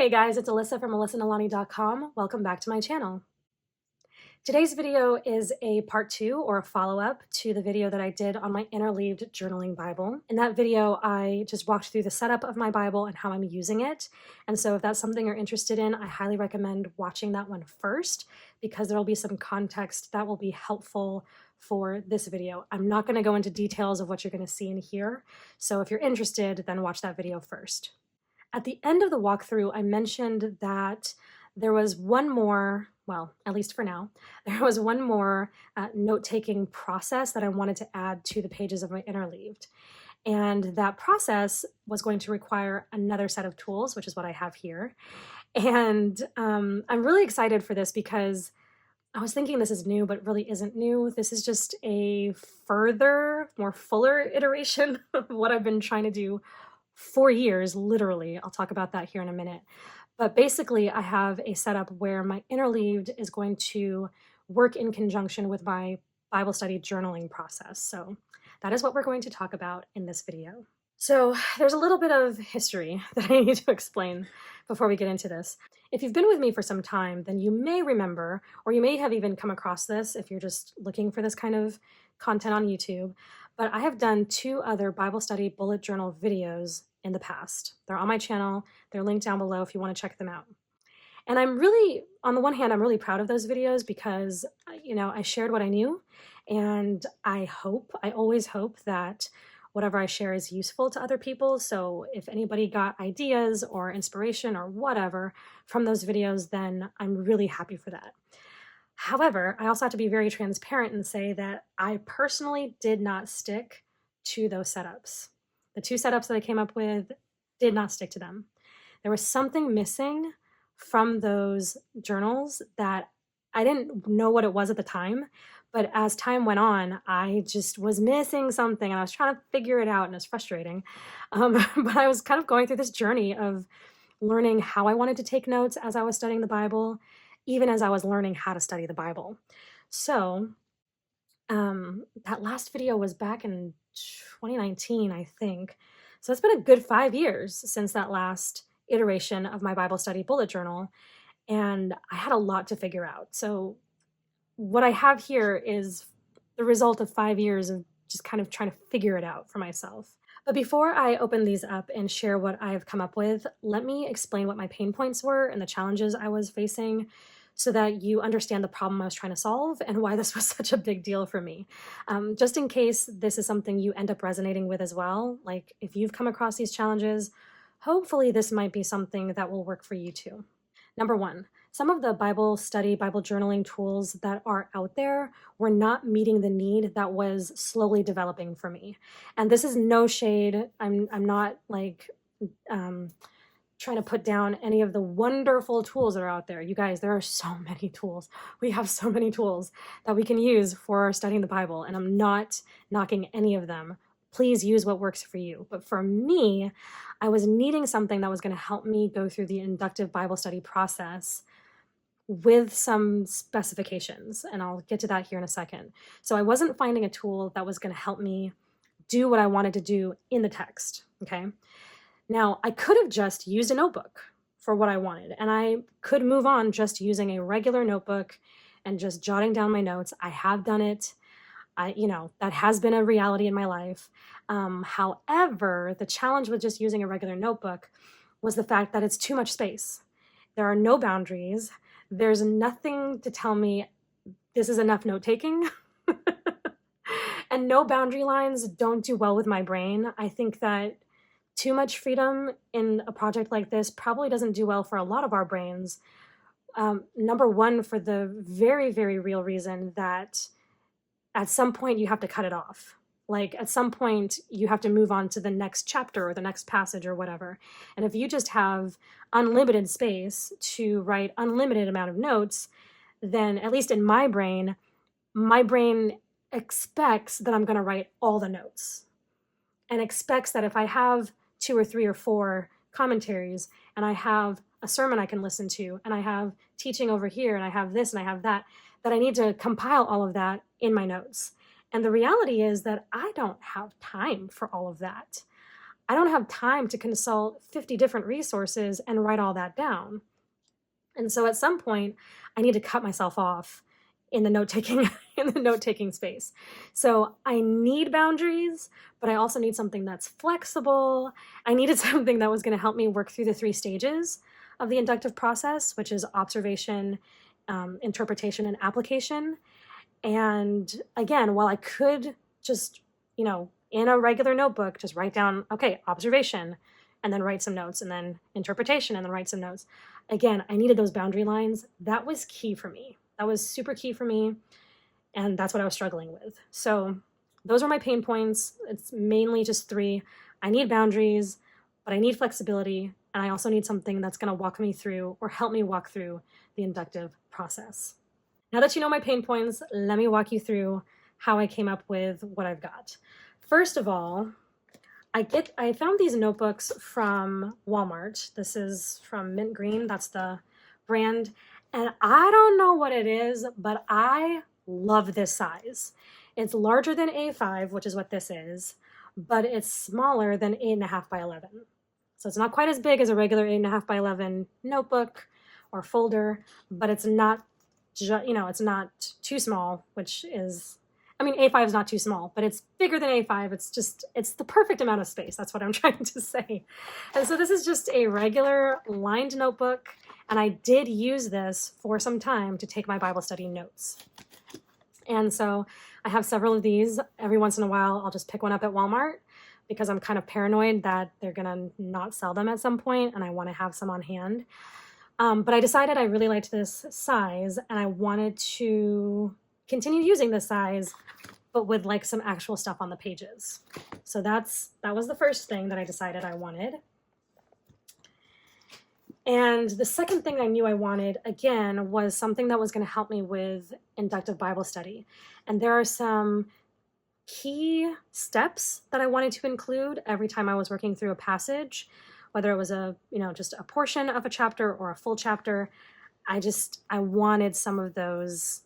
Hey guys, it's Alyssa from AlyssaNalani.com. Welcome back to my channel. Today's video is a part 2 or a follow-up to the video that I did on my Interleaved Journaling Bible. In that video, I just walked through the setup of my Bible and how I'm using it. And so if that's something you're interested in, I highly recommend watching that one first because there'll be some context that will be helpful for this video. I'm not going to go into details of what you're going to see in here. So if you're interested, then watch that video first. At the end of the walkthrough, I mentioned that there was one more, well, at least for now, there was one more note-taking process that I wanted to add to the pages of my Interleaved. And that process was going to require another set of tools, which is what I have here. And I'm really excited for this because I was thinking this is new, but it really isn't new. This is just a further, more fuller iteration of what I've been trying to do for years, literally. I'll talk about that here in a minute. But basically, I have a setup where my Interleaved is going to work in conjunction with my Bible study journaling process. So that is what we're going to talk about in this video. So there's a little bit of history that I need to explain before we get into this. If you've been with me for some time, then you may remember, or you may have even come across this if you're just looking for this kind of content on YouTube, but I have done 2 other Bible study bullet journal videos in the past. They're on my channel. They're linked down below if you want to check them out. And I'm really, on the one hand, I'm really proud of those videos because, I shared what I knew, and I always hope that whatever I share is useful to other people. So if anybody got ideas or inspiration or whatever from those videos, then I'm really happy for that. However, I also have to be very transparent and say that I personally did not stick to those setups. The 2 setups that I came up with did not stick to them. There was something missing from those journals that I didn't know what it was at the time, but as time went on, I just was missing something and I was trying to figure it out and it was frustrating. But I was kind of going through this journey of learning how I wanted to take notes as I was studying the Bible, even as I was learning how to study the Bible. So that last video was back in 2019, I think. So it's been a good 5 years since that last iteration of my Bible study bullet journal, and I had a lot to figure out. So what I have here is the result of 5 years of just kind of trying to figure it out for myself. But before I open these up and share what I've come up with, let me explain what my pain points were and the challenges I was facing so that you understand the problem I was trying to solve and why this was such a big deal for me. Just in case this is something you end up resonating with as well, like if you've come across these challenges, hopefully this might be something that will work for you too. Number 1, some of the Bible study, Bible journaling tools that are out there were not meeting the need that was slowly developing for me. And this is no shade. I'm not like trying to put down any of the wonderful tools that are out there. You guys, there are so many tools. We have so many tools that we can use for studying the Bible, and I'm not knocking any of them. Please use what works for you. But for me, I was needing something that was going to help me go through the inductive Bible study process with some specifications, and I'll get to that here in a second. So I wasn't finding a tool that was going to help me do what I wanted to do in the text, okay? Now, I could have just used a notebook for what I wanted, and I could move on just using a regular notebook and just jotting down my notes. I have done it. That has been a reality in my life. However, the challenge with just using a regular notebook was the fact that it's too much space. There are no boundaries. There's nothing to tell me this is enough note-taking. And no boundary lines don't do well with my brain. I think that too much freedom in a project like this probably doesn't do well for a lot of our brains. Number 1, for the very, very real reason that at some point you have to cut it off. Like at some point you have to move on to the next chapter or the next passage or whatever. And if you just have unlimited space to write unlimited amount of notes, then at least in my brain expects that I'm going to write all the notes and expects that if I have 2 or 3 or 4 commentaries and I have a sermon I can listen to and I have teaching over here and I have this and I have that I need to compile all of that in my notes. And the reality is that I don't have time for all of that. I don't have time to consult 50 different resources and write all that down. And so at some point, I need to cut myself off in the note-taking in the note-taking space. So I need boundaries, but I also need something that's flexible. I needed something that was going to help me work through the 3 stages of the inductive process, which is observation, interpretation, and application. And again, while I could just, in a regular notebook, just write down, okay, observation, and then write some notes, and then interpretation, and then write some notes. Again, I needed those boundary lines. That was key for me. That was super key for me. And that's what I was struggling with. So those are my pain points. It's mainly just 3. I need boundaries, but I need flexibility. And I also need something that's going to walk me through or help me walk through the inductive process. Now that you know my pain points, let me walk you through how I came up with what I've got. First of all, I found these notebooks from Walmart. This is from Mint Green. That's the brand. And I don't know what it is, but I love this size. It's larger than A5, which is what this is, but it's smaller than 8.5 by 11. So it's not quite as big as a regular 8.5 by 11 notebook or folder, but it's not, it's not too small, which is, A5 is not too small, but it's bigger than A5. It's the perfect amount of space. That's what I'm trying to say. And so this is just a regular lined notebook. And I did use this for some time to take my Bible study notes. And so I have several of these. Every once in a while, I'll just pick one up at Walmart because I'm kind of paranoid that they're going to not sell them at some point, and I want to have some on hand. But I decided I really liked this size, and I wanted to continue using this size, but with like some actual stuff on the pages. So that was the first thing that I decided I wanted. And the second thing I knew I wanted, again, was something that was going to help me with inductive Bible study. And there are some key steps that I wanted to include every time I was working through a passage, whether it was just a portion of a chapter or a full chapter. I wanted some of those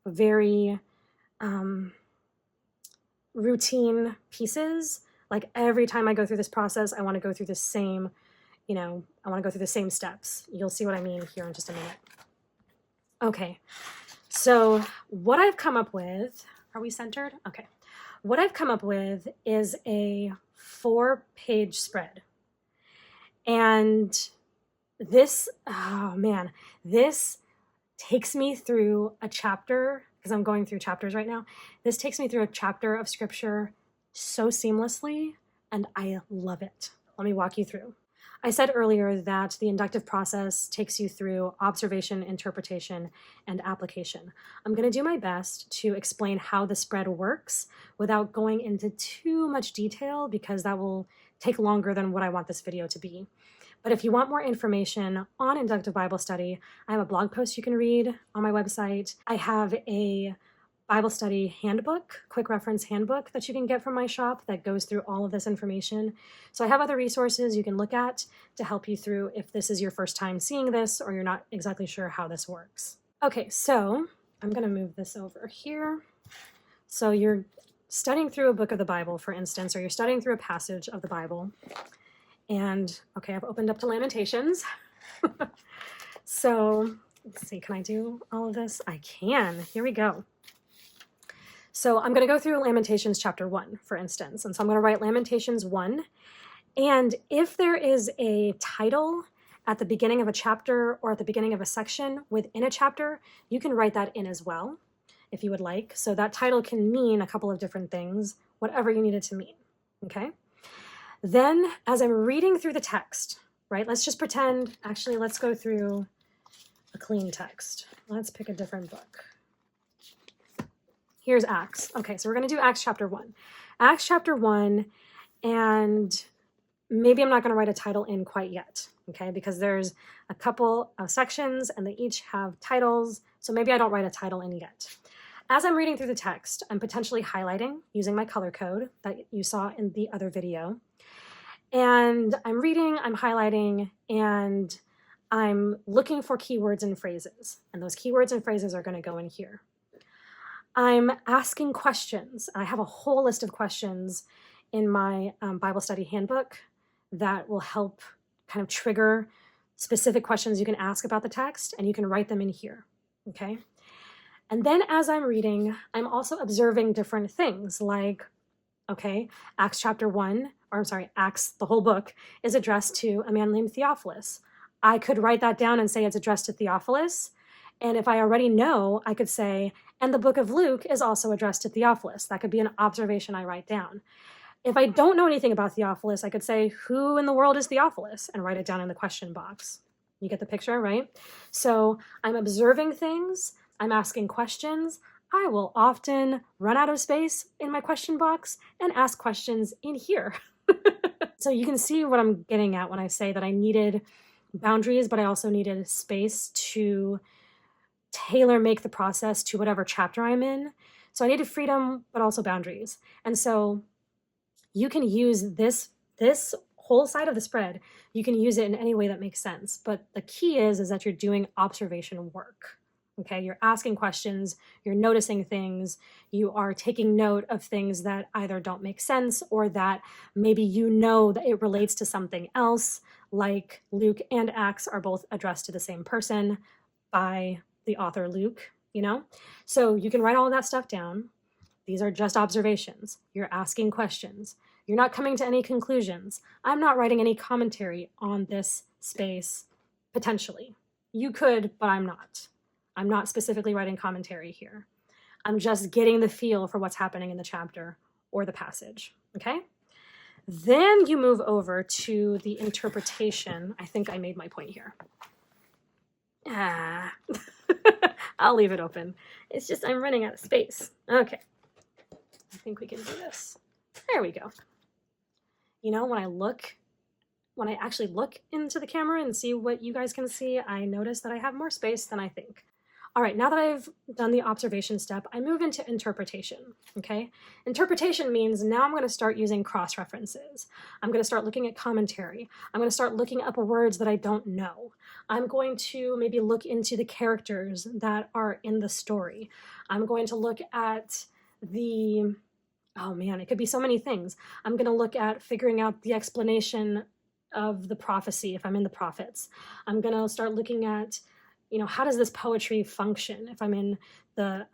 very routine pieces. Like every time I go through this process, I want to go through the same I want to go through the same steps. You'll see what I mean here in just a minute. Okay, so what I've come up with, are we centered? Okay. What I've come up with is a 4-page spread. And this, this takes me through a chapter, because I'm going through chapters right now. This takes me through a chapter of scripture so seamlessly, and I love it. Let me walk you through. I said earlier that the inductive process takes you through observation, interpretation, and application. I'm going to do my best to explain how the spread works without going into too much detail, because that will take longer than what I want this video to be. But if you want more information on inductive Bible study, I have a blog post you can read on my website. I have a Bible study handbook, quick reference handbook that you can get from my shop that goes through all of this information. So I have other resources you can look at to help you through if this is your first time seeing this or you're not exactly sure how this works. Okay, so I'm going to move this over here. So you're studying through a book of the Bible, for instance, or you're studying through a passage of the Bible. And okay, I've opened up to Lamentations. So let's see, can I do all of this? I can. Here we go. So I'm going to go through Lamentations chapter 1, for instance. And so I'm going to write Lamentations 1. And if there is a title at the beginning of a chapter or at the beginning of a section within a chapter, you can write that in as well, if you would like. So that title can mean a couple of different things, whatever you need it to mean, okay? Then as I'm reading through the text, right, let's just pretend, actually, let's go through a clean text. Let's pick a different book. Here's Acts. Okay, so we're going to do Acts chapter 1. Acts chapter 1, and maybe I'm not going to write a title in quite yet, okay, because there's a couple of sections and they each have titles, so maybe I don't write a title in yet. As I'm reading through the text, I'm potentially highlighting using my color code that you saw in the other video. And I'm reading, I'm highlighting, and I'm looking for keywords and phrases. And those keywords and phrases are going to go in here. I'm asking questions. I have a whole list of questions in my Bible study handbook that will help kind of trigger specific questions you can ask about the text, and you can write them in here, okay? And then as I'm reading, I'm also observing different things like, okay, Acts chapter 1, or I'm sorry, Acts, the whole book, is addressed to a man named Theophilus. I could write that down and say it's addressed to Theophilus. And if I already know, I could say, and the book of Luke is also addressed to Theophilus. That could be an observation I write down. If I don't know anything about Theophilus, I could say, who in the world is Theophilus? And write it down in the question box. You get the picture, right? So I'm observing things, I'm asking questions. I will often run out of space in my question box and ask questions in here. So you can see what I'm getting at when I say that I needed boundaries, but I also needed space to tailor make the process to whatever chapter I'm in. So I needed freedom, but also boundaries. And so you can use this whole side of the spread. You can use it in any way that makes sense. But the key is that you're doing observation work. Okay, you're asking questions, you're noticing things, you are taking note of things that either don't make sense or that maybe you know that it relates to something else, like Luke and Acts are both addressed to the same person by the author Luke, you know? So you can write all of that stuff down. These are just observations. You're asking questions. You're not coming to any conclusions. I'm not writing any commentary on this space, potentially. You could, but I'm not. I'm not specifically writing commentary here. I'm just getting the feel for what's happening in the chapter or the passage, okay? Then you move over to the interpretation. I think I made my point here. I'll leave it open. It's just I'm running out of space. Okay. I think we can do this. There we go. You know, when I actually look into the camera and see what you guys can see, I notice that I have more space than I think. All right, now that I've done the observation step, I move into interpretation, okay? Interpretation means now I'm gonna start using cross-references. I'm gonna start looking at commentary. I'm gonna start looking up words that I don't know. I'm going to maybe look into the characters that are in the story. I'm going to look at oh man, it could be so many things. I'm gonna look at figuring out the explanation of the prophecy if I'm in the prophets. I'm gonna start looking at, you know, how does this poetry function if I'm in the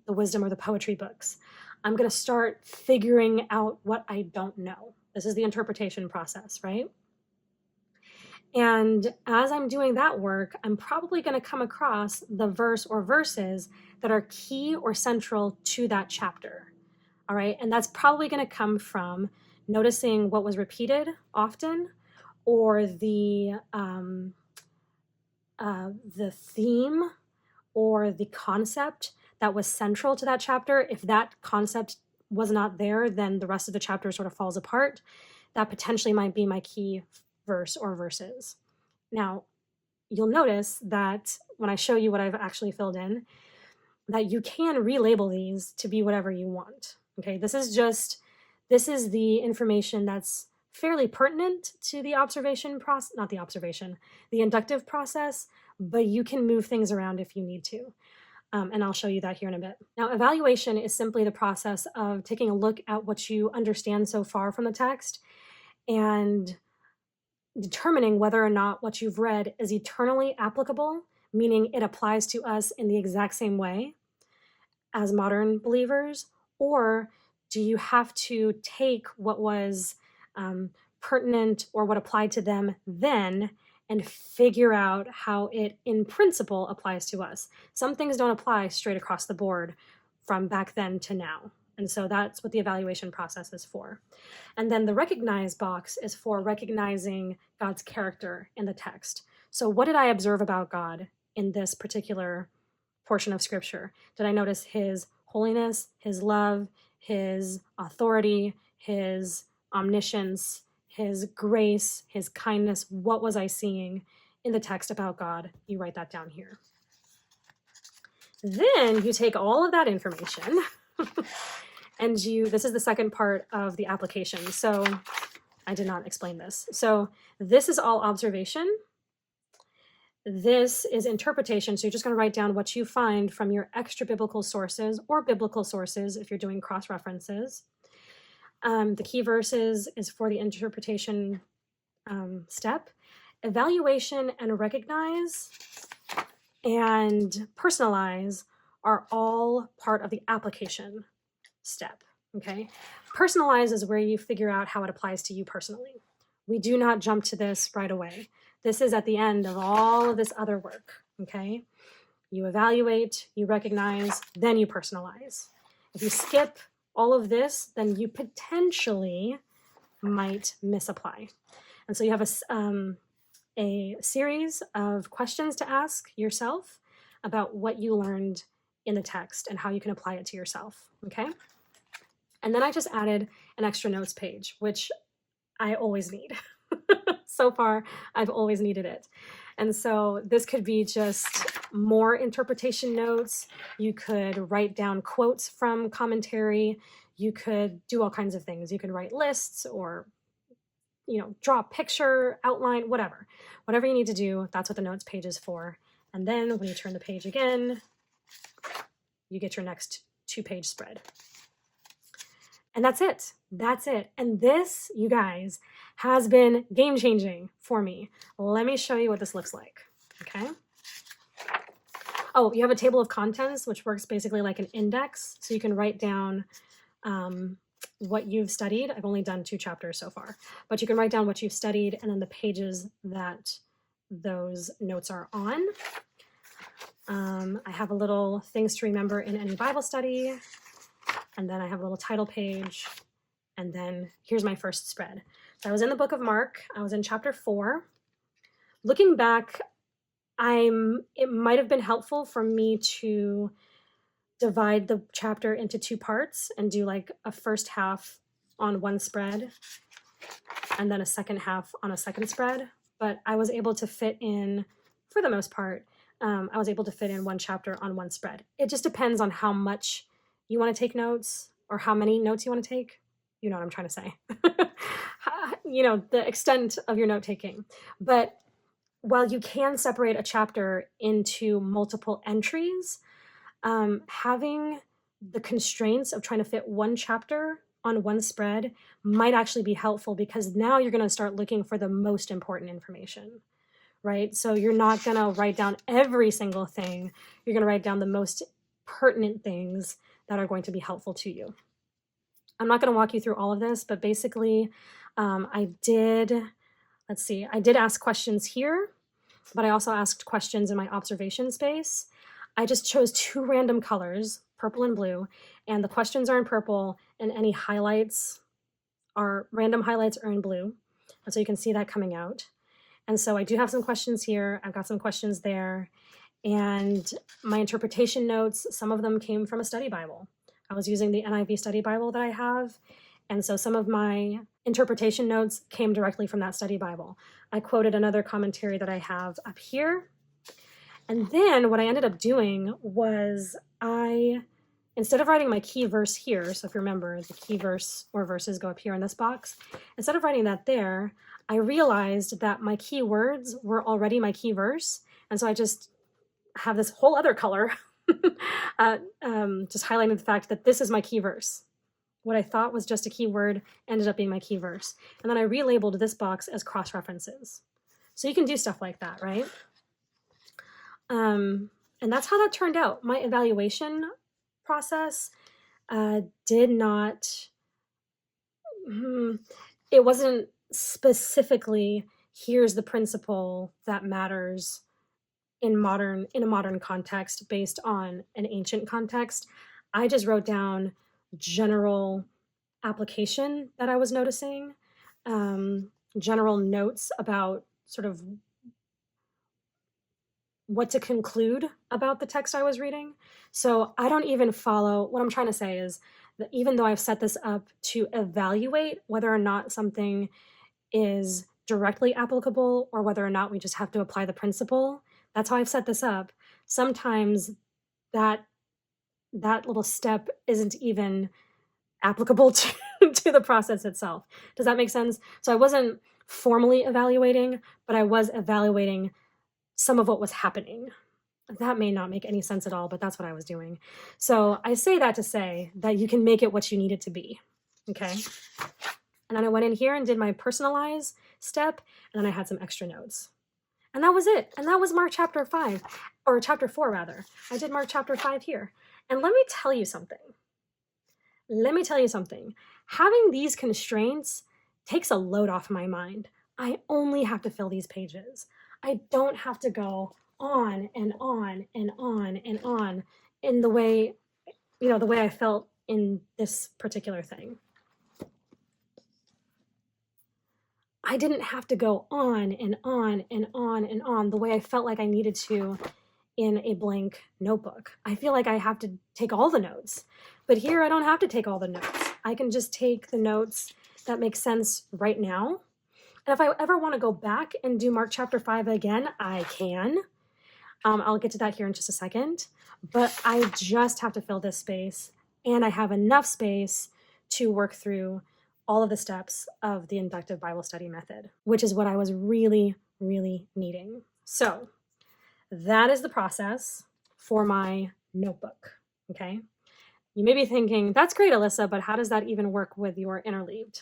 wisdom or the poetry books? I'm going to start figuring out what I don't know. This is the interpretation process, right? And as I'm doing that work, I'm probably going to come across the verse or verses that are key or central to that chapter. All right. And that's probably going to come from noticing what was repeated often, or the theme or the concept that was central to that chapter. If that concept was not there, then the rest of the chapter sort of falls apart. That potentially might be my key verse or verses. Now, you'll notice that when I show you what I've actually filled in, that you can relabel these to be whatever you want. Okay, this is the information that's fairly pertinent to the observation process, not the observation, the inductive process, but you can move things around if you need to. And I'll show you that here in a bit. Now, evaluation is simply the process of taking a look at what you understand so far from the text and determining whether or not what you've read is eternally applicable, meaning it applies to us in the exact same way as modern believers, or do you have to take what was pertinent or what applied to them then and figure out how it in principle applies to us. Some things don't apply straight across the board from back then to now. And so that's what the evaluation process is for. And then the recognize box is for recognizing God's character in the text. So what did I observe about God in this particular portion of scripture? Did I notice his holiness, his love, his authority, his omniscience, his grace, his kindness? What was I seeing in the text about God? You write that down here. Then you take all of that information and this is the second part of the application. So I did not explain this. So this is all observation. This is interpretation. So you're just going to write down what you find from your extra biblical sources or biblical sources if you're doing cross references. The key verses is for the interpretation step. Evaluation and recognize and personalize are all part of the application step, okay? Personalize is where you figure out how it applies to you personally. We do not jump to this right away. This is at the end of all of this other work, okay? You evaluate, you recognize, then you personalize. If you skip all of this, then you potentially might misapply. And so you have a series of questions to ask yourself about what you learned in the text and how you can apply it to yourself, okay? And then I just added an extra notes page, which I always need. So far, I've always needed it. And so this could be just more interpretation notes. You could write down quotes from commentary. You could do all kinds of things. You can write lists or draw a picture, outline, whatever. Whatever you need to do, that's what the notes page is for. And then when you turn the page again, you get your next 2-page spread. And that's it. That's it. And this, you guys, has been game-changing for me. Let me show you what this looks like, okay? Oh, you have a table of contents, which works basically like an index. So you can write down what you've studied. I've only done 2 chapters so far, but you can write down what you've studied and then the pages that those notes are on. I have a little things to remember in any Bible study, and then I have a little title page, and then here's my first spread. So I was in the book of Mark. I was in chapter 4. Looking back, it might have been helpful for me to divide the chapter into 2 parts and do like a first half on one spread and then a second half on a second spread. But I was able to fit in, for the most part, I was able to fit in 1 chapter on 1 spread. It just depends on how much you want to take notes or how many notes you want to take. You know what I'm trying to say. The extent of your note taking. But while you can separate a chapter into multiple entries, having the constraints of trying to fit 1 chapter on 1 spread might actually be helpful, because now you're going to start looking for the most important information, right? So you're not going to write down every single thing. You're going to write down the most pertinent things that are going to be helpful to you. I'm not going to walk you through all of this, but basically I did ask questions here, but I also asked questions in my observation space. I just chose 2 random colors, purple and blue, and the questions are in purple, and any random highlights are in blue. And so you can see that coming out. And so I do have some questions here. I've got some questions there. And my interpretation notes, some of them came from a study Bible. I was using the NIV study Bible that I have. And so some of my interpretation notes came directly from that study Bible. I quoted another commentary that I have up here. And then what I ended up doing was instead of writing my key verse here, so if you remember, the key verse or verses go up here in this box, instead of writing that there, I realized that my key words were already my key verse. And so I just have this whole other color just highlighting the fact that this is my key verse. What I thought was just a key word ended up being my key verse. And then I relabeled this box as cross-references. So you can do stuff like that, right? And that's how that turned out. My evaluation process it wasn't specifically, here's the principle that matters in a modern context based on an ancient context. I just wrote down general application that I was noticing, general notes about sort of what to conclude about the text I was reading. So I don't even follow, what I'm trying to say is that even though I've set this up to evaluate whether or not something is directly applicable or whether or not we just have to apply the principle, that's how I've set this up. Sometimes that little step isn't even applicable to the process itself. Does that make sense? So I wasn't formally evaluating, but I was evaluating some of what was happening. That may not make any sense at all, but that's what I was doing. So I say that to say that you can make it what you need it to be. okay? And then I went in here and did my personalize step, and then I had some extra notes. And that was it. And that was Mark chapter 5, or chapter 4 rather. I did Mark chapter 5 here. And let me tell you something. Having these constraints takes a load off my mind. I only have to fill these pages. I don't have to go on and on and on and on in the way, the way I felt in this particular thing. I didn't have to go on and on and on and on the way I felt like I needed to in a blank notebook. I feel like I have to take all the notes, but here I don't have to take all the notes. I can just take the notes that make sense right now. And if I ever want to go back and do Mark chapter 5 again, I can. I'll get to that here in just a second, but I just have to fill this space, and I have enough space to work through all of the steps of the inductive Bible study method, which is what I was really, really needing. So that is the process for my notebook, okay? You may be thinking, that's great, Alyssa, but how does that even work with your Interleaved?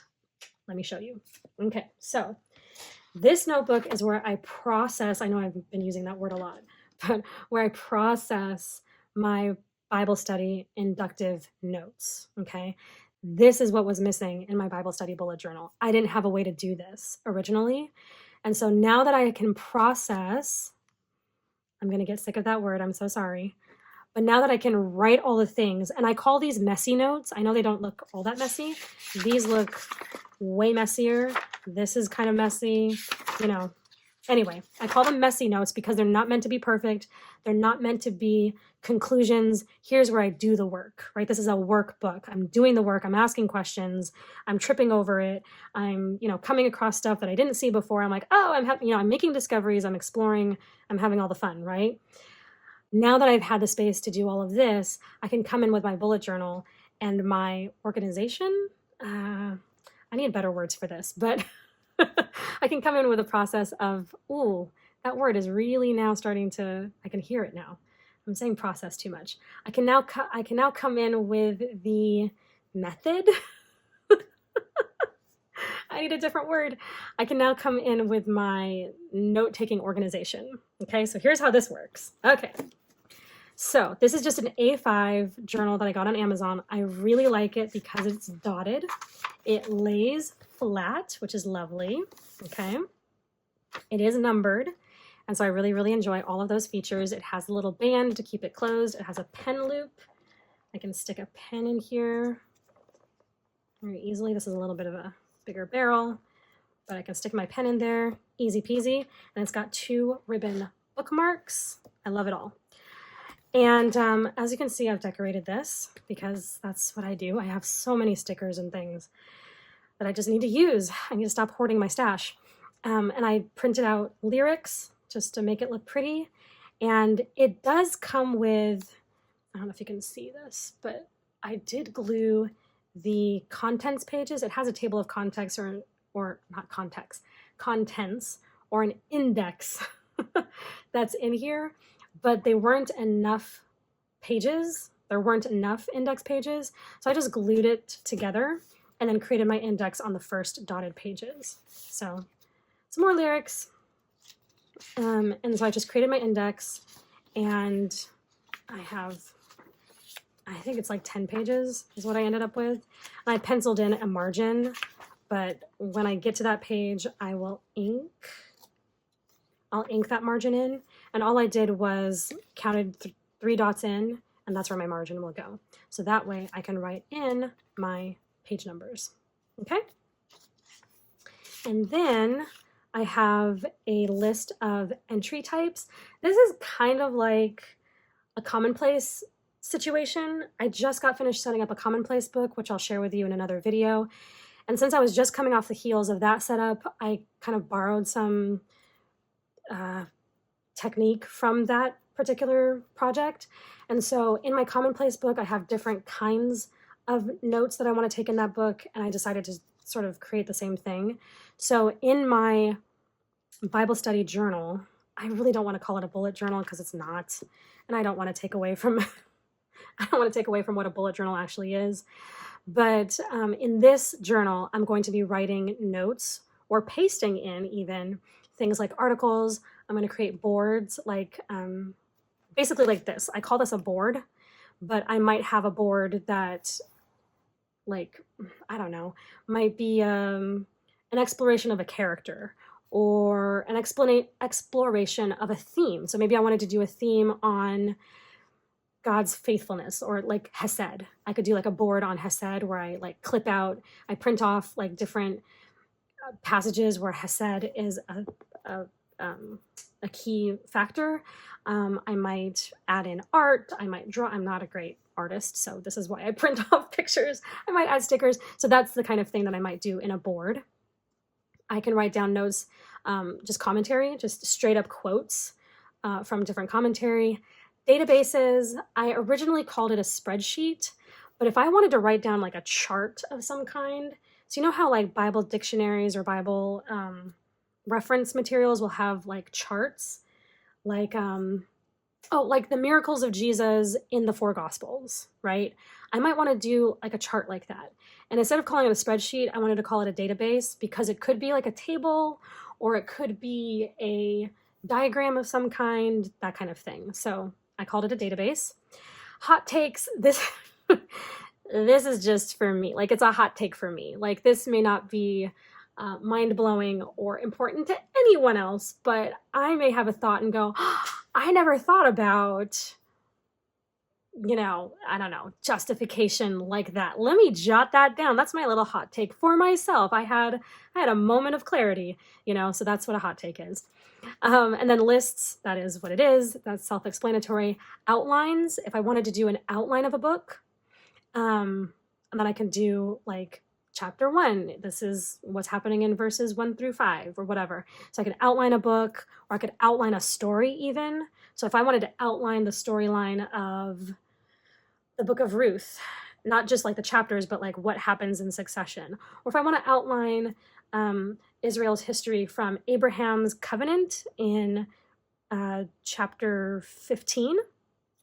Let me show you. Okay, so this notebook is where I process, I know I've been using that word a lot, but where I process my Bible study inductive notes, okay? This is what was missing in my Bible study bullet journal. I didn't have a way to do this originally. And so now that I can process, I'm going to get sick of that word, I'm so sorry. But now that I can write all the things, and I call these messy notes. I know they don't look all that messy. These look way messier. This is kind of messy, Anyway, I call them messy notes because they're not meant to be perfect. They're not meant to be conclusions. Here's where I do the work, right? This is a workbook. I'm doing the work. I'm asking questions. I'm tripping over it. I'm, coming across stuff that I didn't see before. I'm like, oh, I'm making discoveries. I'm exploring. I'm having all the fun, right? Now that I've had the space to do all of this, I can come in with my bullet journal and my organization. I need better words for this, but I can come in with a process of, ooh, that word is really now starting to, I can hear it now. I'm saying process too much. I can now come in with the method. I need a different word. I can now come in with my note-taking organization. Okay, so here's how this works. Okay, so this is just an A5 journal that I got on Amazon. I really like it because it's dotted. It lays flat, which is lovely, okay? It is numbered, and so I really, really enjoy all of those features. It has a little band to keep it closed. It has a pen loop. I can stick a pen in here very easily. This is a little bit of a bigger barrel, but I can stick my pen in there, easy peasy. And it's got 2 ribbon bookmarks. I love it all. And as you can see, I've decorated this because that's what I do. I have so many stickers and things that I just need to use. I need to stop hoarding my stash. And I printed out lyrics just to make it look pretty. And it does come with, I don't know if you can see this, but I did glue the contents pages. It has a table of contents or not context, contents or an index that's in here, but they weren't enough pages. There weren't enough index pages. So I just glued it together and then created my index on the first dotted pages. So some more lyrics. And so I just created my index, and I think it's like 10 pages is what I ended up with. And I penciled in a margin, but when I get to that page, I'll ink that margin in. And all I did was counted 3 dots in, and that's where my margin will go. So that way I can write in my page numbers, okay? And then I have a list of entry types. This is kind of like a commonplace situation. I just got finished setting up a commonplace book, which I'll share with you in another video. And since I was just coming off the heels of that setup, I kind of borrowed some technique from that particular project. And so in my commonplace book, I have different kinds of notes that I want to take in that book, and I decided to sort of create the same thing. So in my Bible study journal, I really don't want to call it a bullet journal because it's not, and I don't want to take away from I don't want to take away from what a bullet journal actually is. But in this journal, I'm going to be writing notes or pasting in even things like articles. I'm going to create boards like basically like this. I call this a board, but I might have a board that, like, I don't know, might be an exploration of a character or an exploration of a theme. So maybe I wanted to do a theme on God's faithfulness or like Hesed. I could do like a board on Hesed where I like clip out, I print off like different passages where Hesed is a key factor. I might add in art. I might draw. I'm not a great artist, so this is why I print off pictures. I might add stickers. So that's the kind of thing that I might do in a board. I can write down notes, just commentary, just straight up quotes from different commentary. Databases, I originally called it a spreadsheet, but if I wanted to write down like a chart of some kind, so you know how like Bible dictionaries or Bible reference materials will have like charts, like like the miracles of Jesus in the 4 Gospels, right? I might want to do like a chart like that. And instead of calling it a spreadsheet, I wanted to call it a database because it could be like a table or it could be a diagram of some kind, that kind of thing. So I called it a database. Hot takes, this this is just for me. Like, it's a hot take for me. Like, this may not be mind-blowing or important to anyone else, but I may have a thought and go, I never thought about, I don't know, justification like that. Let me jot that down. That's my little hot take for myself. I had a moment of clarity, so that's what a hot take is. And then lists, that is what it is. That's self-explanatory. Outlines, if I wanted to do an outline of a book, and then I can do like chapter 1, this is what's happening in verses 1 through 5 or whatever. So I could outline a book, or I could outline a story even. So if I wanted to outline the storyline of the book of Ruth, not just like the chapters, but like what happens in succession. Or if I want to outline Israel's history from Abraham's covenant in chapter 15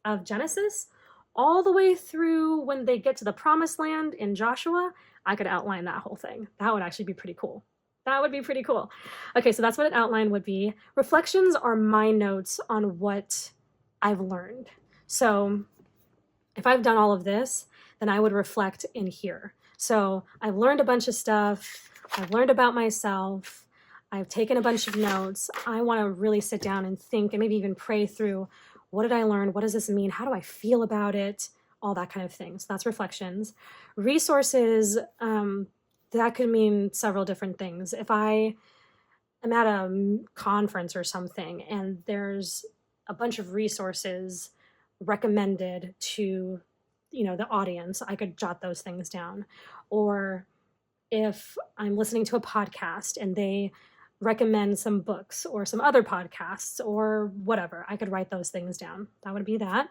of Genesis, all the way through when they get to the promised land in Joshua, I could outline that whole thing. That would actually be pretty cool. That would be pretty cool. Okay, so that's what an outline would be. Reflections are my notes on what I've learned. So if I've done all of this, then I would reflect in here. So I've learned a bunch of stuff. I've learned about myself. I've taken a bunch of notes. I want to really sit down and think and maybe even pray through, what did I learn? What does this mean? How do I feel about it? All that kind of thing. So that's reflections. Resources, that could mean several different things. If I am at a conference or something and there's a bunch of resources recommended to, the audience, I could jot those things down. Or if I'm listening to a podcast and they recommend some books or some other podcasts or whatever, I could write those things down. That would be that.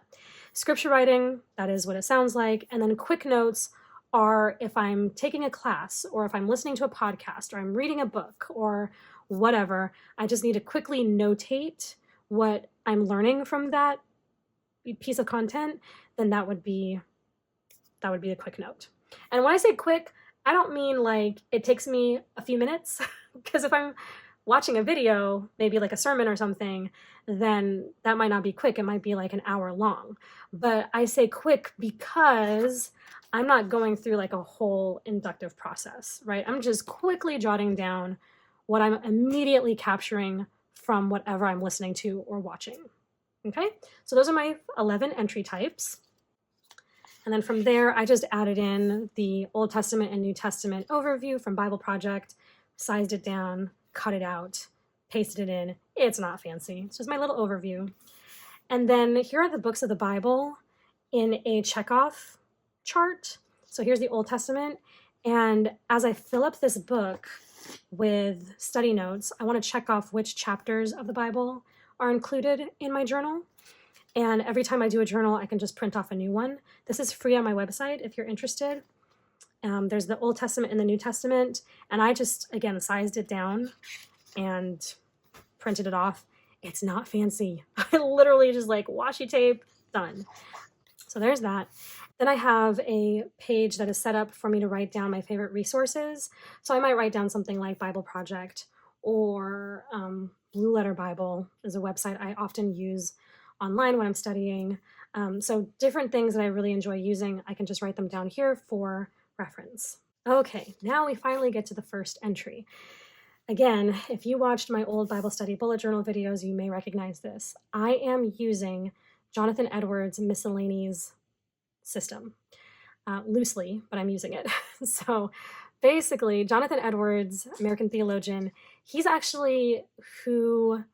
Scripture writing, that is what it sounds like. And then quick notes are if I'm taking a class or if I'm listening to a podcast or I'm reading a book or whatever, I just need to quickly notate what I'm learning from that piece of content, then that would be a quick note. And when I say quick, I don't mean like it takes me a few minutes, because if I'm watching a video, maybe like a sermon or something, then that might not be quick. It might be like an hour long. But I say quick because I'm not going through like a whole inductive process, right? I'm just quickly jotting down what I'm immediately capturing from whatever I'm listening to or watching. Okay, so those are my 11 entry types. And then from there, I just added in the Old Testament and New Testament overview from Bible Project, sized it down, cut it out, pasted it in. It's not fancy. It's just my little overview. And then here are the books of the Bible in a checkoff chart. So here's the Old Testament. And as I fill up this book with study notes, I want to check off which chapters of the Bible are included in my journal. And every time I do a journal, I can just print off a new one. This is free on my website if you're interested. There's the Old Testament and the New Testament. And I just, again, sized it down and printed it off. It's not fancy. I literally just like washi tape, done. So there's that. Then I have a page that is set up for me to write down my favorite resources. So I might write down something like Bible Project, or Blue Letter Bible is a website I often use online when I'm studying. So different things that I really enjoy using, I can just write them down here for reference. Okay, now we finally get to the first entry. Again, if you watched my old Bible study bullet journal videos, you may recognize this. I am using Jonathan Edwards' Miscellanies system, loosely, but I'm using it. So basically, Jonathan Edwards, American theologian, he's actually who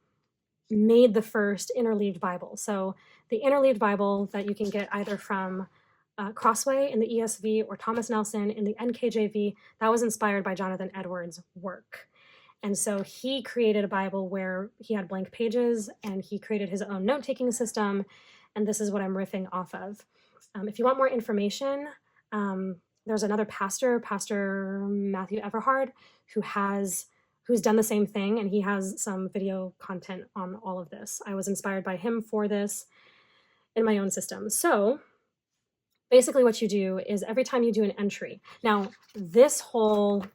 made the first Interleaved Bible. So the Interleaved Bible that you can get either from Crossway in the ESV or Thomas Nelson in the NKJV, that was inspired by Jonathan Edwards' work. And so he created a Bible where he had blank pages, and he created his own note-taking system. And this is what I'm riffing off of. If you want more information, there's another pastor, Pastor Matthew Everhard, who's done the same thing, and he has some video content on all of this. I was inspired by him for this in my own system. So basically what you do is every time you do an entry. Now, this whole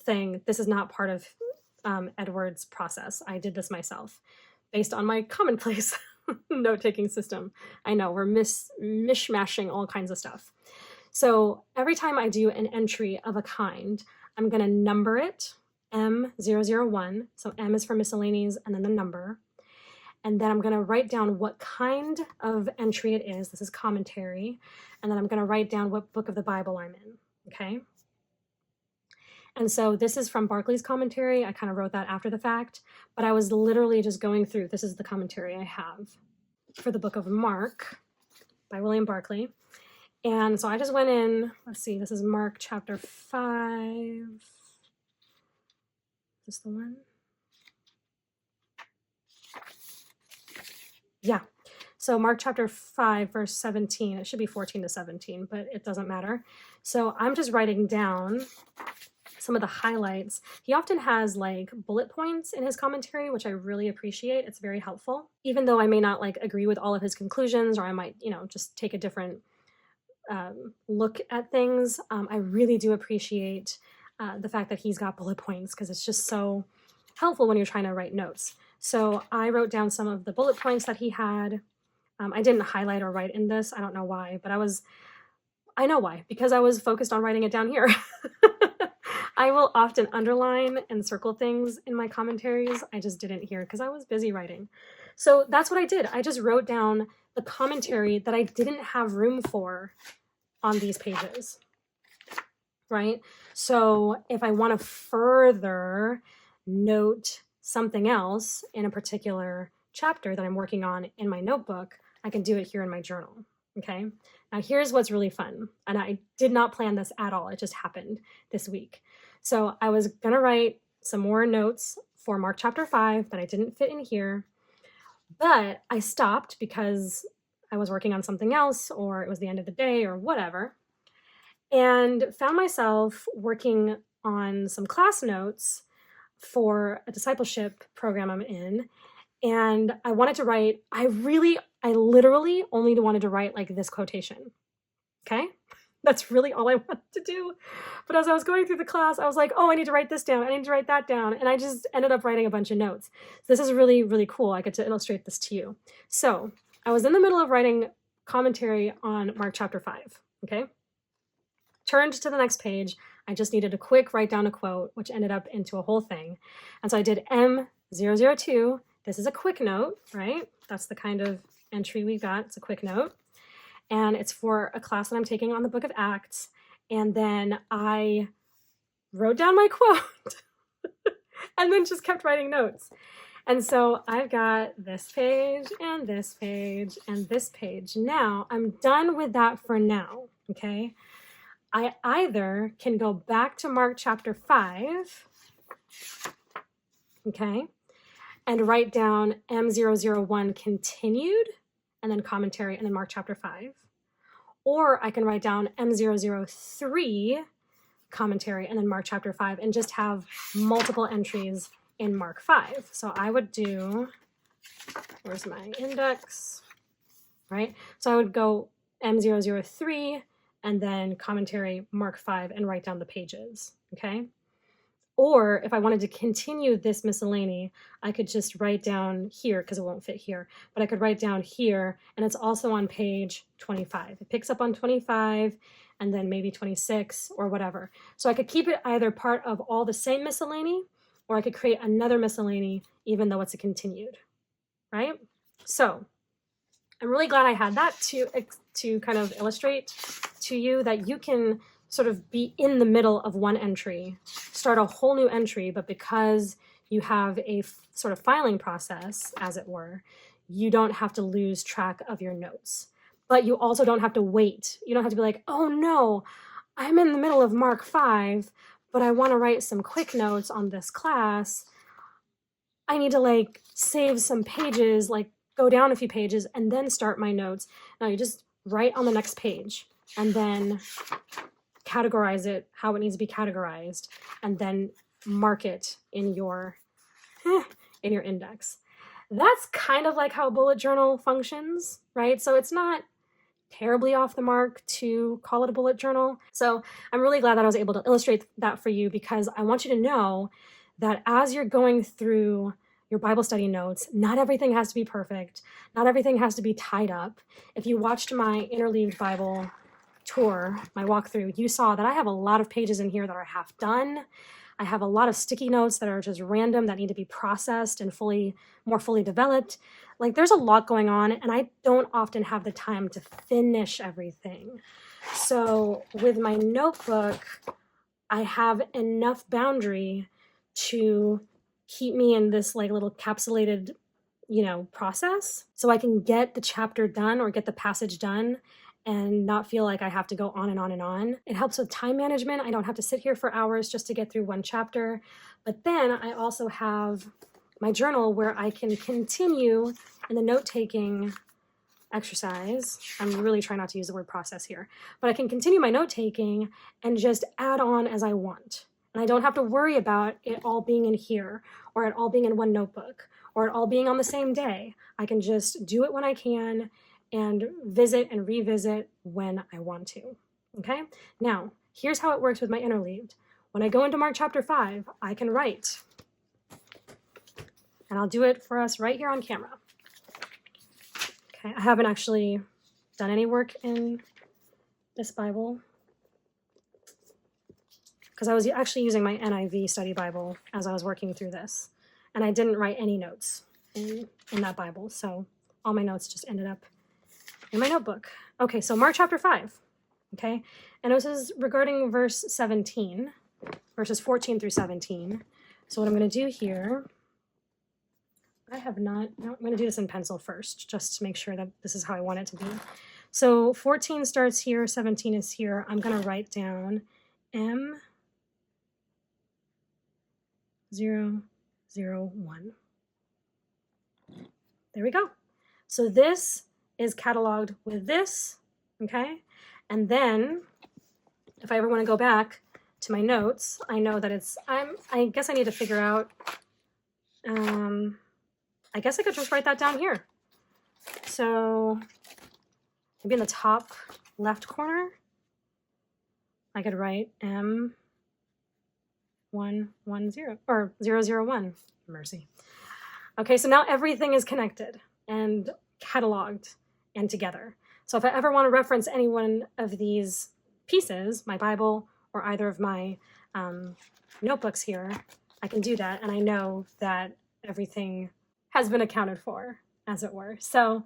thing, this is not part of Edward's process. I did this myself based on my commonplace note-taking system. I know, we're mishmashing all kinds of stuff. So every time I do an entry of a kind, I'm going to number it, M001. So M is for miscellaneous and then the number. And then I'm going to write down what kind of entry it is. This is commentary. And then I'm going to write down what book of the Bible I'm in. Okay. And so this is from Barclay's commentary. I kind of wrote that after the fact, but I was literally just going through. This is the commentary I have for the book of Mark by William Barclay. And so I just went in, let's see, this is Mark chapter 5. Is this the one? Yeah. So Mark chapter 5, verse 17, it should be 14 to 17, but it doesn't matter. So I'm just writing down some of the highlights. He often has like bullet points in his commentary, which I really appreciate. It's very helpful. Even though I may not like agree with all of his conclusions, or I might, just take a different look at things, I really do appreciate the fact that he's got bullet points, because it's just so helpful when you're trying to write notes. So I wrote down some of the bullet points that he had. I didn't highlight or write in this. I don't know why, but I know why, because I was focused on writing it down here. I will often underline and circle things in my commentaries. I just didn't here because I was busy writing. So that's what I did. I just wrote down the commentary that I didn't have room for on these pages, right? So if I want to further note something else in a particular chapter that I'm working on in my notebook, I can do it here in my journal, okay? Now here's what's really fun, and I did not plan this at all. It just happened this week. So I was gonna write some more notes for Mark chapter 5 that I didn't fit in here, but I stopped because I was working on something else, or it was the end of the day or whatever, and found myself working on some class notes for a discipleship program I'm in. And I wanted to write, I literally only wanted to write like this quotation. Okay. That's really all I wanted to do. But as I was going through the class, I was like, oh, I need to write this down. I need to write that down. And I just ended up writing a bunch of notes. This is really, really cool. I get to illustrate this to you. So I was in the middle of writing commentary on Mark chapter 5. Okay. Turned to the next page. I just needed a quick write down a quote, which ended up into a whole thing. And so I did M002. This is a quick note, right? That's the kind of entry we got. It's a quick note. And it's for a class that I'm taking on the book of Acts. And then I wrote down my quote and then just kept writing notes. And so I've got this page and this page and this page. Now I'm done with that for now, okay? I either can go back to Mark chapter 5, okay, and write down M001 continued, and then commentary, and then Mark chapter 5. Or I can write down M003 commentary, and then Mark chapter 5, and just have multiple entries in Mark 5. So I would do, where's my index, right? So I would go M003, and then commentary Mark 5, and write down the pages, okay? Or if I wanted to continue this miscellany, I could just write down here, because it won't fit here, but I could write down here, and it's also on page 25. It picks up on 25, and then maybe 26, or whatever. So I could keep it either part of all the same miscellany, or I could create another miscellany, even though it's a continued, right? So I'm really glad I had that to kind of illustrate to you that you can sort of be in the middle of one entry, start a whole new entry, but because you have a sort of filing process, as it were, you don't have to lose track of your notes. But you also don't have to wait. You don't have to be like, oh no, I'm in the middle of Mark 5, but I want to write some quick notes on this class. I need to like save some pages, like go down a few pages and then start my notes. Now you just write on the next page and then categorize it how it needs to be categorized, and then mark it in your index. That's kind of like how a bullet journal functions, right? So it's not terribly off the mark to call it a bullet journal. So I'm really glad that I was able to illustrate that for you, because I want you to know that as you're going through your Bible study notes, not everything has to be perfect. Not everything has to be tied up. If you watched my Interleaved Bible tour, my walkthrough, you saw that I have a lot of pages in here that are half done. I have a lot of sticky notes that are just random that need to be processed and more fully developed. Like there's a lot going on, and I don't often have the time to finish everything. So with my notebook, I have enough boundary to keep me in this like little capsulated, process, so I can get the chapter done or get the passage done and not feel like I have to go on and on and on. It helps with time management. I don't have to sit here for hours just to get through one chapter. But then I also have my journal where I can continue in the note-taking exercise. I'm really trying not to use the word process here, but I can continue my note-taking and just add on as I want. And I don't have to worry about it all being in here, or it all being in one notebook, or it all being on the same day. I can just do it when I can and visit and revisit when I want to, okay? Now, here's how it works with my Interleaved. When I go into Mark chapter 5, I can write, and I'll do it for us right here on camera. Okay, I haven't actually done any work in this Bible because I was actually using my NIV study Bible as I was working through this, and I didn't write any notes in that Bible, so all my notes just ended up in my notebook. Okay, so Mark chapter 5, okay? And this is regarding verse 17, verses 14 through 17. So what I'm going to do here, I'm going to do this in pencil first, just to make sure that this is how I want it to be. So 14 starts here, 17 is here. I'm going to write down M001. There we go. So this is cataloged with this, okay? And then if I ever want to go back to my notes, I know that I guess I need to figure out, I guess I could just write that down here. So maybe in the top left corner, I could write M110 or 001, mercy. Okay, so now everything is connected and cataloged and together. So if I ever want to reference any one of these pieces, my Bible or either of my notebooks here, I can do that, and I know that everything has been accounted for, as it were. So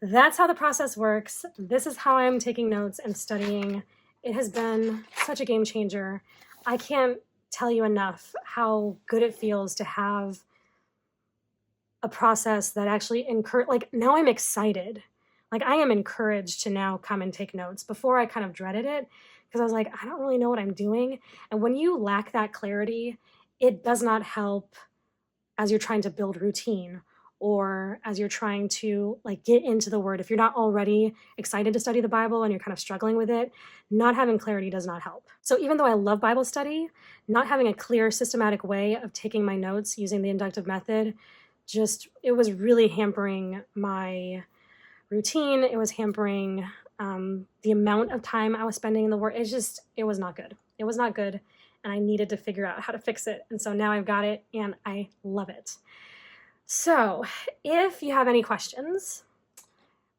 that's how the process works. This is how I'm taking notes and studying. It has been such a game changer. I can't tell you enough how good it feels to have a process that actually now I'm excited. Like I am encouraged to now come and take notes. Before I kind of dreaded it because I was like, I don't really know what I'm doing. And when you lack that clarity, it does not help as you're trying to build routine or as you're trying to get into the word. If you're not already excited to study the Bible and you're kind of struggling with it, not having clarity does not help. So even though I love Bible study, not having a clear, systematic way of taking my notes using the inductive method, it was really hampering my routine. It was hampering The amount of time I was spending in the Word, it was not good. It was not good, and I needed to figure out how to fix it. And so now I've got it, and I love it. So if you have any questions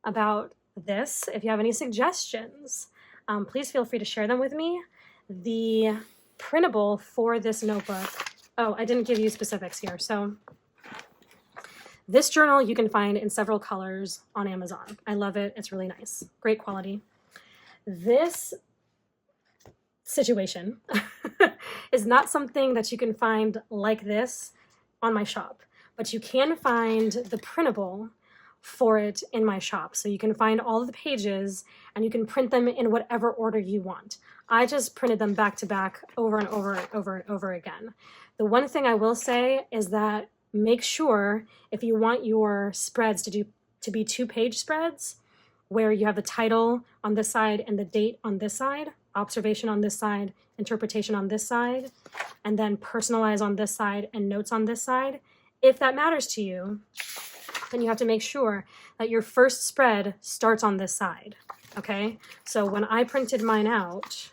about this, if you have any suggestions, please feel free to share them with me. The printable for this notebook, oh, I didn't give you specifics here. So this journal you can find in several colors on Amazon. I love it. It's really nice. Great quality. This situation is not something that you can find like this on my shop, but you can find the printable for it in my shop. So you can find all of the pages and you can print them in whatever order you want. I just printed them back to back over and over and over and over again. The one thing I will say is that make sure if you want your spreads to be 2-page spreads where you have the title on this side and the date on this side, observation on this side, interpretation on this side, and then personalize on this side and notes on this side. If that matters to you, then you have to make sure that your first spread starts on this side, okay? So when I printed mine out,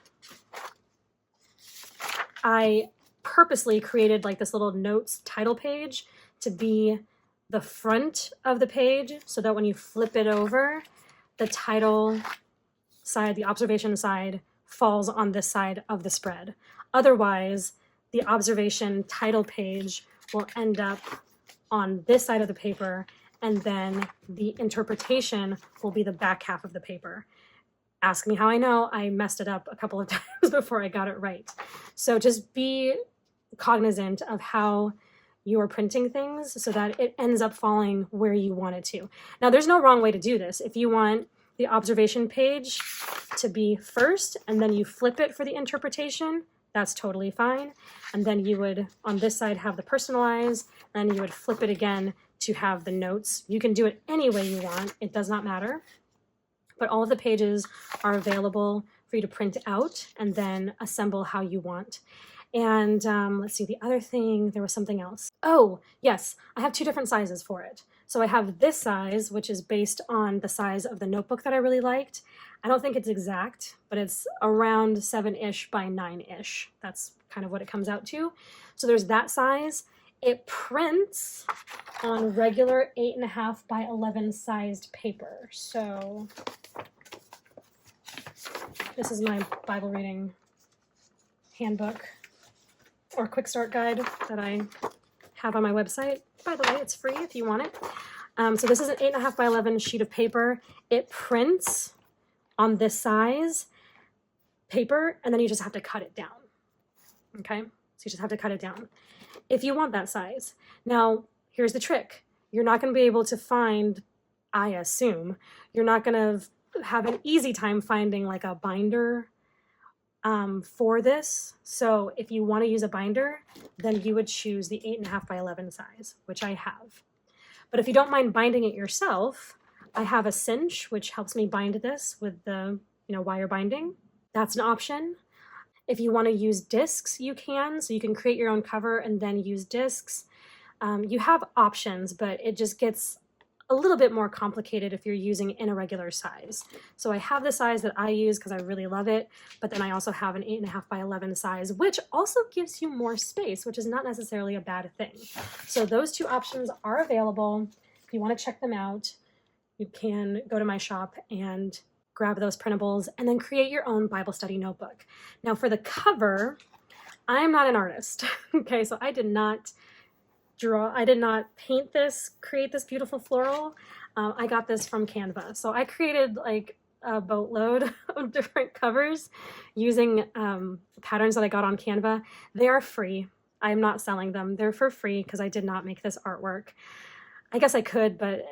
I purposely created like this little notes title page to be the front of the page so that when you flip it over, the title side, the observation side falls on this side of the spread. Otherwise, the observation title page will end up on this side of the paper, and then the interpretation will be the back half of the paper. Ask me how I know. I messed it up a couple of times before I got it right. So just be cognizant of how you're printing things so that it ends up falling where you want it to. Now, there's no wrong way to do this. If you want the observation page to be first and then you flip it for the interpretation, that's totally fine. And then you would, on this side, have the personalize, and you would flip it again to have the notes. You can do it any way you want. It does not matter. But all of the pages are available for you to print out and then assemble how you want. And let's see, the other thing, there was something else. Oh, yes, I have 2 different sizes for it. So I have this size, which is based on the size of the notebook that I really liked. I don't think it's exact, but it's around 7-ish by 9-ish. That's kind of what it comes out to. So there's that size. It prints on regular 8.5 by 11 sized paper. So this is my Bible reading handbook or quick start guide that I have on my website. By the way, it's free if you want it. So this is an 8.5 by 11 sheet of paper. It prints on this size paper, and then you just have to cut it down. Okay, so you just have to cut it down if you want that size. Now, here's the trick. You're not going to be able to find, I assume, you're not going to have an easy time finding like a binder for this. So if you want to use a binder, then you would choose the 8.5 by 11 size, which I have. But if you don't mind binding it yourself, I have a cinch, which helps me bind this with the wire binding. That's an option. If you want to use discs, you can. So you can create your own cover and then use discs. You have options, but it just gets a little bit more complicated if you're using in a regular size. So I have the size that I use because I really love it, but then I also have an 8.5 by 11 size, which also gives you more space, which is not necessarily a bad thing. So those 2 options are available. If you want to check them out, you can go to my shop and grab those printables and then create your own Bible study notebook. Now for the cover, I'm not an artist. Okay, so I did not paint this, create this beautiful floral. I got this from Canva. So I created like a boatload of different covers using patterns that I got on Canva. They are free. I'm not selling them. They're for free because I did not make this artwork. I guess I could, but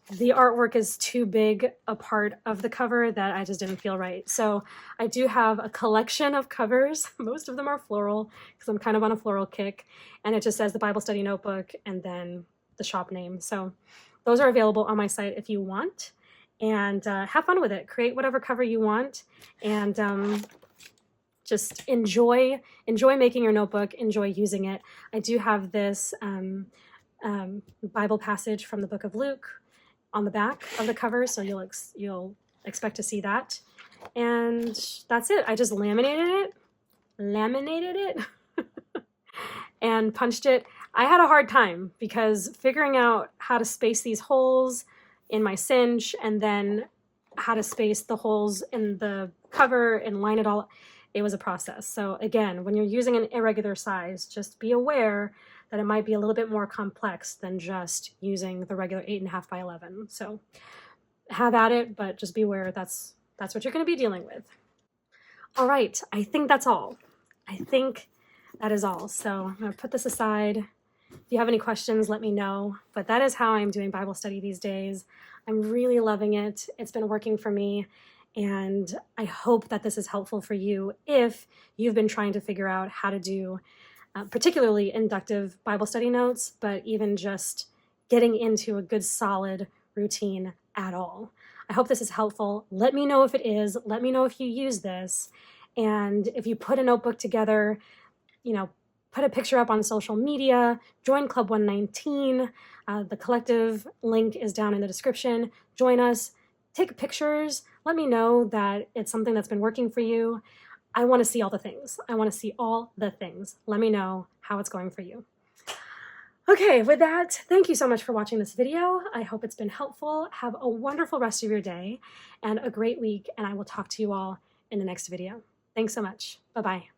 the artwork is too big a part of the cover that I just didn't feel right. So I do have a collection of covers. Most of them are floral because I'm kind of on a floral kick. And it just says the Bible Study Notebook and then the shop name. So those are available on my site if you want. And have fun with it. Create whatever cover you want. And just enjoy making your notebook. Enjoy using it. I do have this Bible passage from the book of Luke on the back of the cover, so you'll expect to see that. And that's it. I just laminated it, and punched it. I had a hard time because figuring out how to space these holes in my cinch and then how to space the holes in the cover and line it all, it was a process. So again, when you're using an irregular size, just be aware that it might be a little bit more complex than just using the regular 8.5 by 11. So have at it, but just be aware that's what you're going to be dealing with. All right, I think that's all. I think that is all. So I'm going to put this aside. If you have any questions, let me know. But that is how I'm doing Bible study these days. I'm really loving it. It's been working for me. And I hope that this is helpful for you if you've been trying to figure out how to do particularly inductive Bible study notes, but even just getting into a good solid routine at all. I hope this is helpful. Let me know if it is. Let me know if you use this. And if you put a notebook together, put a picture up on social media, join Club 119. The collective link is down in the description. Join us, take pictures. Let me know that it's something that's been working for you. I want to see all the things. I want to see all the things. Let me know how it's going for you. Okay, with that, thank you so much for watching this video. I hope it's been helpful. Have a wonderful rest of your day and a great week, and I will talk to you all in the next video. Thanks so much. Bye-bye.